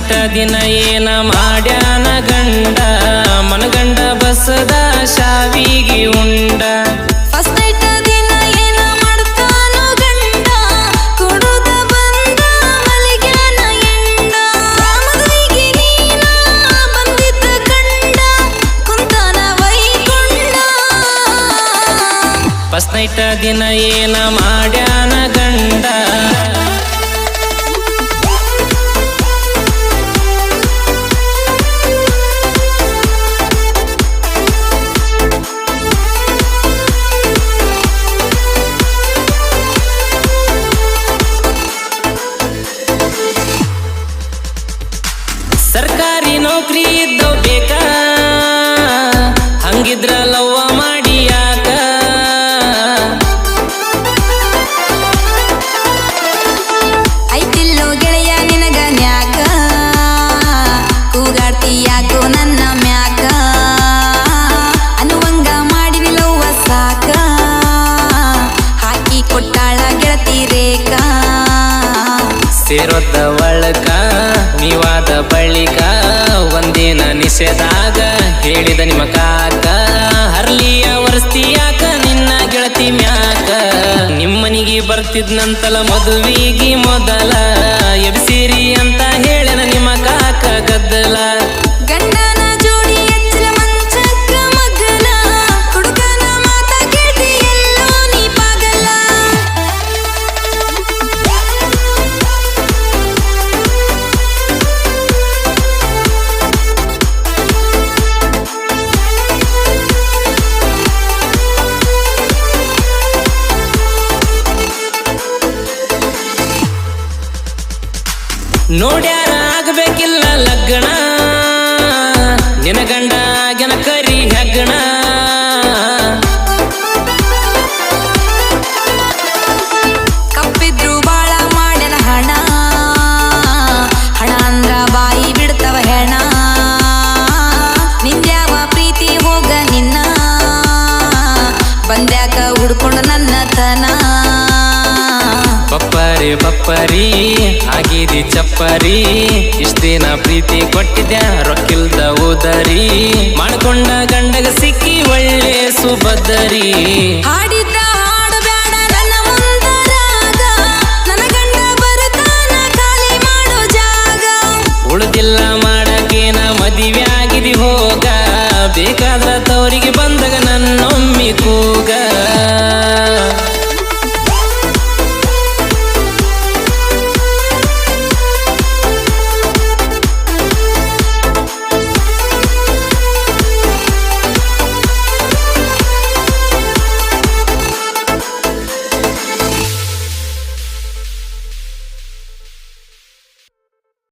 night ದಿನ ಏನ ಮಾಡ್ಯಾನ ಗಂಡ ಮನಗಂಡ ಬಸದ ಶಾವಿಗೆ ಉಂಡ ಫಸ್ಟ್ ನೈಟ್ ದಿನ ಏನ ಮಾಡ್ತಾನೋ ಗಂಡ ಕುಡುದ ಬಂದ ಮಲಿಗ್ಯಾನ ಎಂಡ ಮದುವೆಗೆ ನೀನ ಬಂದಿದ್ದ ಗಂಡ ಕುಂತಾನ ವೈಕೊಂಡ ಫಸ್ಟ್ ನೈಟ ದಿನ ಏನ ಮಾಡ್ಯಾನ ಗಂಡ ಸರ್ಕಾರಿ ನೌಕರಿ ಇದ್ದವ್ ಬೇಕಾ ಹಂಗಿದ್ರ ಲವ್ವ ಮಾಡಿ ಯಾಕ ಐತಿಲ್ಲೋ ಗೆಳೆಯ ನಿನಗ ನ್ಯಾಕ ಕೂಗಾಡ್ತಿ ಯಾಕೋ ನನ್ನ ಮ್ಯಾಕ ಅನ್ನುವಂಗ ಮಾಡಿವಿಲ್ಲವ್ವ ಸಾಕ ಹಾಕಿ ಕೊಟ್ಟಾಳ ಗೆಳತಿ ರೇಖಾ ಸೇರೊದ್ದ ಒಳಕ ನೀವಾದ ಬಳಿಕ ಒಂದಿನ ನಿಷೇಧಾಗ ಹೇಳಿದ ನಿಮ್ಮ ಕಾಕ ಹರ್ಲಿಯ ವರ್ಸ್ತಿಯಾಕ ನಿನ್ನ ಗೆಳತಿ ಮ್ಯಾಕ ನಿಮ್ಮನಿಗೆ ಬರ್ತಿದ್ನಂತಲ ಮದುವಿಗೆ ಮೊದಲ ಎಬ್ಸಿರಿ ಅಂತ ಹೇಳನ ನಿಮ್ಮ ಕಾಕ ಗದ್ದಲ ಗಂಡನ ಜೋಡಿ ಎಚ್ಚಲ ಮಂಚಕ್ಕ ಮಗ್ಗಲ ಹುಡುಗನ ಮಾತ ಕೇಳ್ತಿ ಎಲ್ಲೋ ನೀ ಪಾಗಲ ನೋಡ್ಯಾರ ಆಗಬೇಕಿಲ್ಲ ಲಗ್ನ ನಿನ ಗಂಡ ಗೆನ ಕರಿ ಹೆಗ್ಗಣ ಕಪ್ಪಿದ್ರು ಬಾಳ ಮಾಡ್ಯನ ಹಣ ಹಣ ಅಂದ್ರ ಬಾಯಿ ಬಿಡ್ತವ ಹೆಣ ನಿಂದ್ಯಾವ ಪ್ರೀತಿ ಹೋಗ ನಿನ್ನ ಬಂದ್ಯಾಕ ಹುಡ್ಕೊಂಡು ನನ್ನ ತನ ಬಪ್ಪರಿ ಬಪ್ಪರಿ ಆಗಿದಿ ಚಪ್ಪರಿ ಇಷ್ಟ ದಿನ ಪ್ರೀತಿ ಕೊಟ್ಟಿದ್ಯಾ ರೊಕ್ಕಿಲ್ದ ಉದರಿ ಮಾಡ್ಕೊಂಡ ಗಂಡಗ ಸಿಕ್ಕಿ ಒಳ್ಳೆ ಸುಭದ್ದರಿ ಹಾಡಿದ್ದ ಹಾಡು ಬ್ಯಾಡ ನನ್ನ ಮುಂದರಾಗ ನನ್ನ ಗಂಡ ಬರುತ್ತಾನ ಖಾಲಿ ಮಾಡೋ ಜಾಗ ಉಳ್ದಿಲ್ಲ ಮಾಡಕೇನ ಮದುವೆ ಆಗಿದಿ ಹೋಗ ಬೇಕಾದ್ರ ತವರಿಗೆ ಬಂದಾಗ ನನ್ನೊಮ್ಮಿ ಕೂಗ